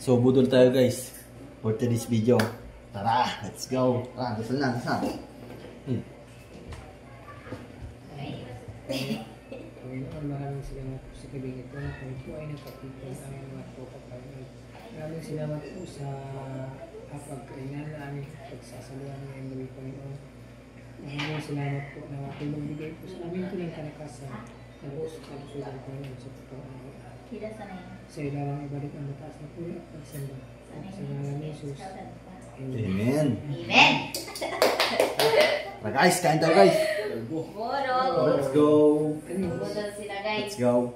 So, budol tayo guys for today's video. Tara, let's go. Tara, dasal na. Maraming salamat po sa kaibigan ko na kung po ay nakapitol ang mga kapatid. Maraming salamat po sa pagkainan na aming pagsasaluhan ng MW Panginoon. Maraming salamat po na aking magbigay po sa amin ito ng kalakasan na buos at kalusugan ko ngayon sa pagkakaan. Sa ilalang ibalik ang mataas na pula at pagsamba. Sa ngalan ni Jesus. Amen. Tara guys, kain tayo guys. Let's go. Let's go.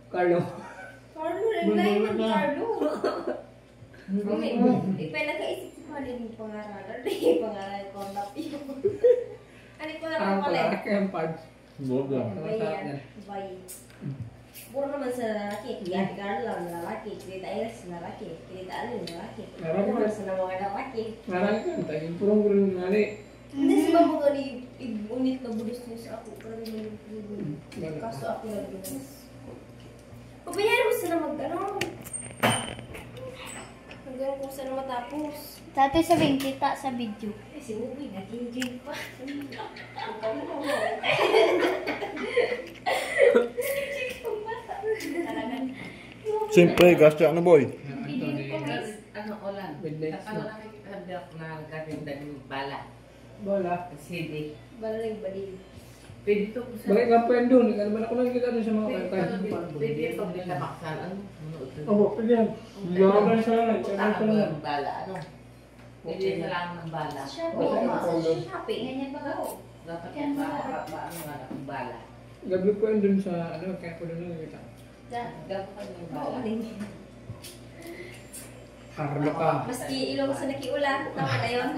Carlo. Nakaisip si Carlo yung pangaralan. Pangaralan ko na piyo. Ano yung pangaralan ko lang? Bayi. Puro naman sa lalaki. Kaya si Carlo lang lalaki. Kilita Iris lalaki. Kilita Alin lalaki. Puro naman sa mga lalaki. Marami ka. Tayo purong nali. Hindi si Babu nga ni unit na bulis niya sa ako. Pero may kaso ako lang bulis. Pabayaan mo sila mag-ano. Hanggang kung saan matapos. Dati sabihin kita sa video. Eh, si Ubi, nag-enjoy pa. Siyempre, gasto ano boy? Ano ulan? Ano na nagkakindang bala? Bola. CD. Balaling balil. Pwede ito po sa... Bakit ka pwede doon? Ano ba na ko nakikita doon sa mga kaya? Pwede ito binabaksan. Ano? Opo, pwede yan. Gawin sa lang. Saan ang bala? Ano? Pwede sa lang ng bala. Happy. Ganyan ba ako? Dapat yung bala. Ano nga ng bala? Gabi ko yun doon sa ano, kaya ko doon nakikita. Dapat yung bala. Carlo ka. Maski ilong sa nakiulan. Tama na yun.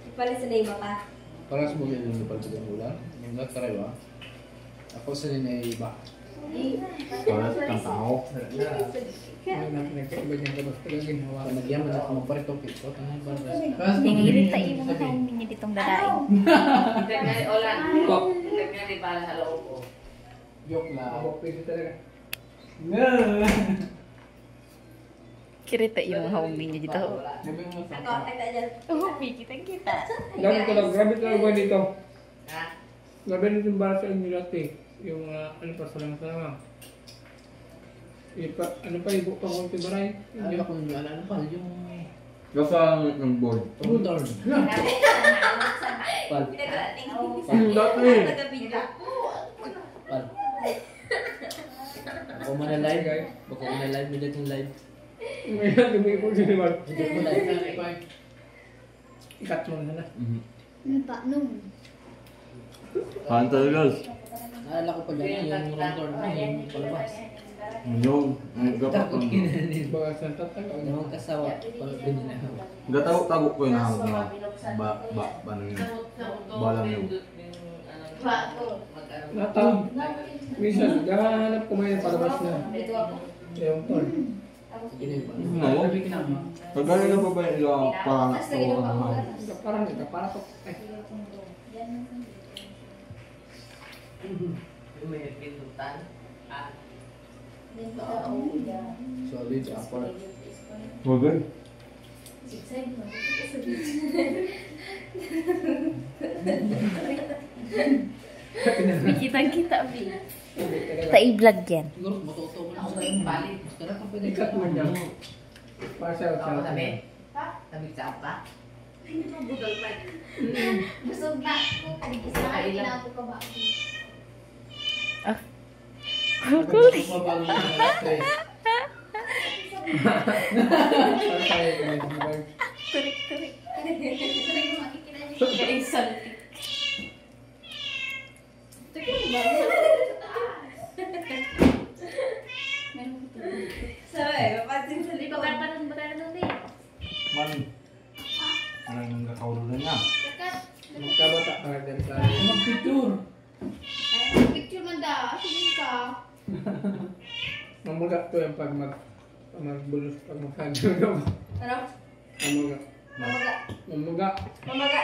Ipalit sa name ka. Para sa mga yung lupal sa ulan, yung nagkarawa, ako sa nina ay iba. Para sa kang tao. Nagkaiba niya ka basta lang ginawa. Kaya nagyaman ako magparitokit ko, tanay ba rin? Nangirit tayo mo na kung minit itong dadaing. Hindi nga ulan. Hindi nga di bala sa loob ko. Joke lang. Ako pwede talaga. Kirita yung homie niya dito. Sabi mo sa Ako, kita dyan. Oh, kita. Grabe talaga dito. Ha? Grabe nito yung para sa inyo dati. Yung ano pa sa lang. Ano pa, ibo pa kong tibaray. ano ko nyo, ano pa, yung... Gasa ng board. Tudor. Pal. Pinagalating. Dati. Nagabida. Pal. Ako manalive, guys. Baka manalive, may dating live. Ngayon, lumipo si Limal. Hindi ko live na ipay. Ikat mo na na. Nung. Kain tayo guys. Naalala ko pa dyan, yung motor na yung palabas. Yung, Takot kinanin. Baga sa tatang. Yung kasawa, pala ganyan na. Gatago ko yung nahawag na banang yun. Balang yun. Nataw. Minsan, naghahanap ko may palabas na. Dito ako. Yung tol. No. Kagaya na ba ba yung parang Parang ko. May pindutan. Solid, apart. Wagay. Kita. Ta-i-vlog yan. Siguro, matuto mo na sa yung balik. Kaya ka pwede Ikat mo niya. Parcel Ako sa sabi? Sabi sa apa? Busog na ako. Isa na ako ka ba? Kuli. Mabalo na ng stress. Turik. Kaisan. Sabi, mapasin sa lipa. Bakal nun eh. Man. Anong kakaulo na niya? Magkabata ka dyan sa... Mag-picture. Picture man da. Sige ka. Mamugat to yung pag magbulos, pag magkagano. Ano? Mamugat. Mamaga. Mamugat. Mamaga.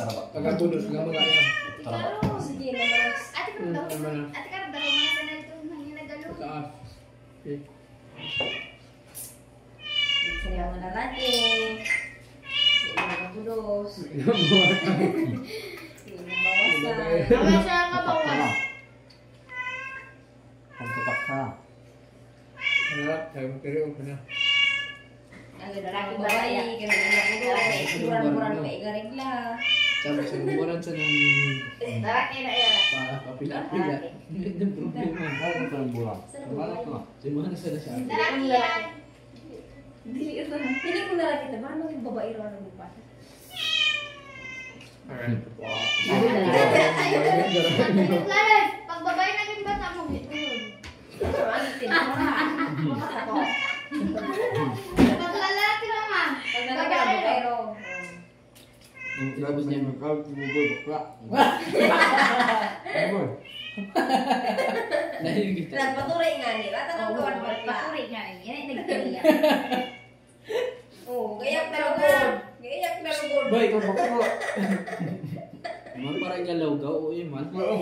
Tara ba? Pagkabulos ka mga yan. Tara ba? Sige naman. Ate ka daw. Naman na. Ate ka daw. Mga sanay ito. Mga nagalo. Taas. Okay. Gusto niya mga narate. Sige naman budos. Sige naman bawasan. Mga siya Tatak ka mabawas. na. Pagtatak ka na. Harap, sabi mo pero ka na. Ang lalaki babae, kaya na budos. Murang-murang pa igarigla. Sabi sa gumaran sa ng Daraki na yan. kapila-pila. Hindi yung problema. Bakit ka ng bulang? Bakit ka na? Di mo na sila siya. Daraki yan. Hindi ko narate na. Paano yung babae rin ang lupa? Alright. Clarence, pag babae naging bata mo, ito yun. Pag lalaki naman. Pag lalaki ang babae rin. Tapos niya Nahil kita. Nagpatuloy nga ni. Bata ng gawan pa. Patuloy nga rin. Yan ay nagkaliya. Oo, gayak na lugod. Gayak na lugod. Bay, kung bako. Man parang galaw ka, o man. Oo.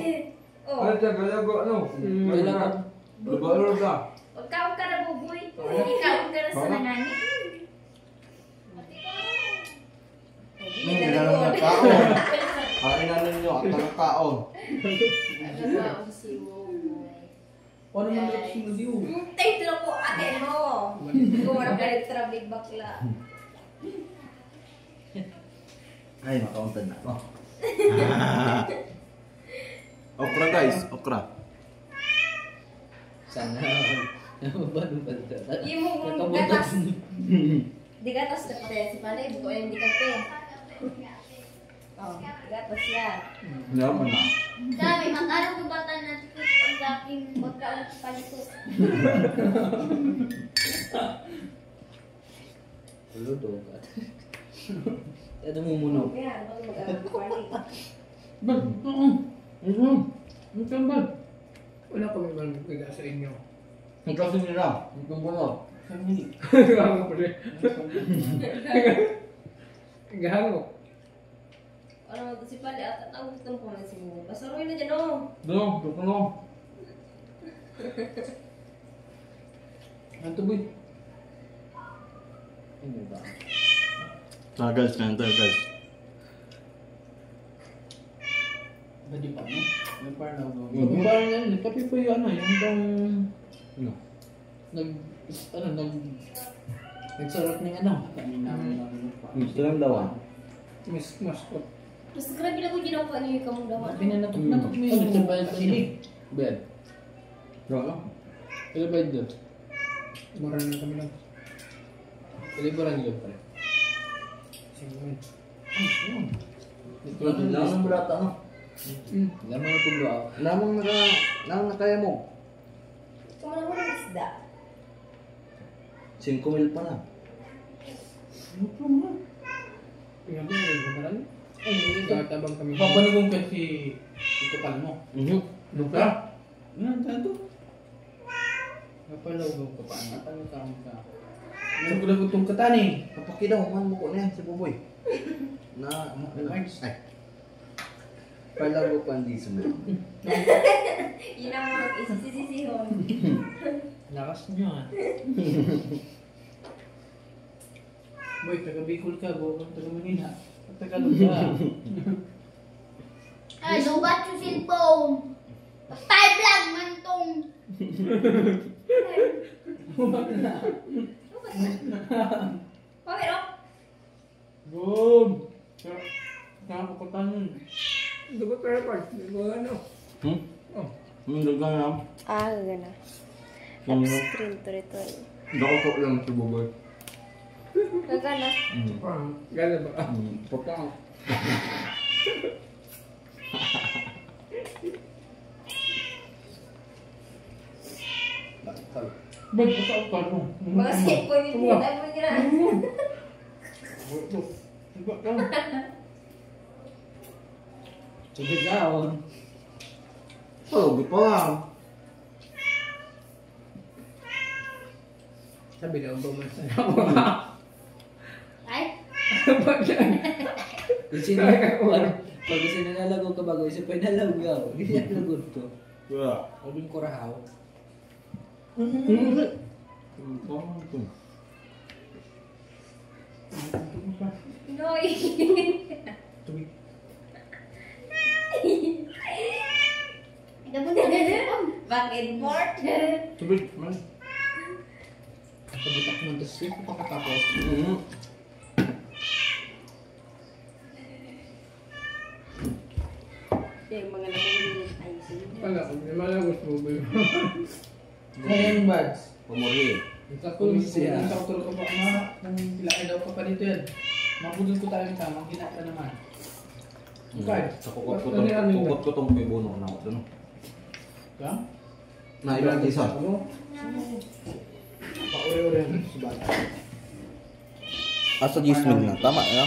siya? Galago ano? Galaw. Lubalo ka. Huwag ka na buboy. Ikaw ka na sa nanani. Hindi na lugod. Kainan ninyo at ng taon. Ano man ito sino diyo? Tay, tilo ko ate mo. Kung wala ka rin trabig bakla. Ay, makauntan na ako. Okra guys, okra. Sana. Nababalo ba ito? Yung mong gatas. Di gatas na pati. Si Panay, buko yung di kape. Oh, gatas yan. Yaman na. Dami, mag-ano ko bata natin kung pag-aking magkaunod palito. Ludo ka. Ito mo muna. Yan, mag-party. Bal, oo. Ano ka ba? Wala kami naman magkita sa inyo. Ang kasi nila, itong bulo. Hindi. Gahangok ko rin. Gahangok. Ano mo si Pali at ang gusto mo na si mo. Pasaroy na dyan oh. Doon, tukulo. Ano boy? Ano ba? Tara guys, kain tayo guys. Badi pa no? May parang Yung parang yan, nagkape pa yung ano, yung bang... Ano? Nagsarap ng ano. Kanina Gusto lang daw ah. Miss Mascot. Mas grabe na ko ginawa niyo yung kamudawan. Pinanatok-natok mo yung nagsabayad pa siya. Bed. Grabe. Kaya ba yun doon? Mara na kami lang. Kaliburan nyo pa rin. Sige. Lamang mo lahat ano? Lamang na paglo ako. Lamang na kaya mo. Kumala mo ng isda. 5 mil pa na. Tingnan mo yung kamaran. Ay, hindi ka. Tatabang kami. Papanugong ka si kapal mo. Luka? Ano, tato? Napalawag ka pa. Ano ka? Nagulagot tong katani. Kapaki daw, man mo ko na yan si Buboy. Ay. Palago pa hindi sumunod. Yun ang mga isisisihon. Lakas nyo ah. Boy, taga Bicol ka. Buwan taga Manila. Tagalog ka. Ay, lubat yung cellphone. Five lang man tong. Okay, no? Boom! Nakakapatan. Dugo ka na pa. Dugo ano. Oh. Dagang lang. Ah, gana. Ano? Screen to return. Dako lang si Buboy. Gagana. Gala ba? Papa. Boy, pasok ka no? Mga sipon yung pinag mo nila. Iba ka. Tubig ka. Oh, di pa lang. Sabi daw ba mas Ay, Bakit? Kasi pag kasi nalalago ka bago, isa pa nalagaw. Hindi niya lagod to. Huwag ko rahaw. Noy. Back and forth. Tubig, man. Kabutak mo, tapos sweet pa katapos. Yung mga nabulong icing. Wala, hindi malagos mo ba yun? Ngayon, Bads. Pamori. Kung sa utol ko pa, kung pilaki daw ka pa dito yan. Mabudol ko tayo sa mga gina ka naman. Okay. Sa kukot ko tong may bono na ako doon. Ha? Na ilang isa. Ano? Paure-ure. Subat. Asa 10 mil na, tama na.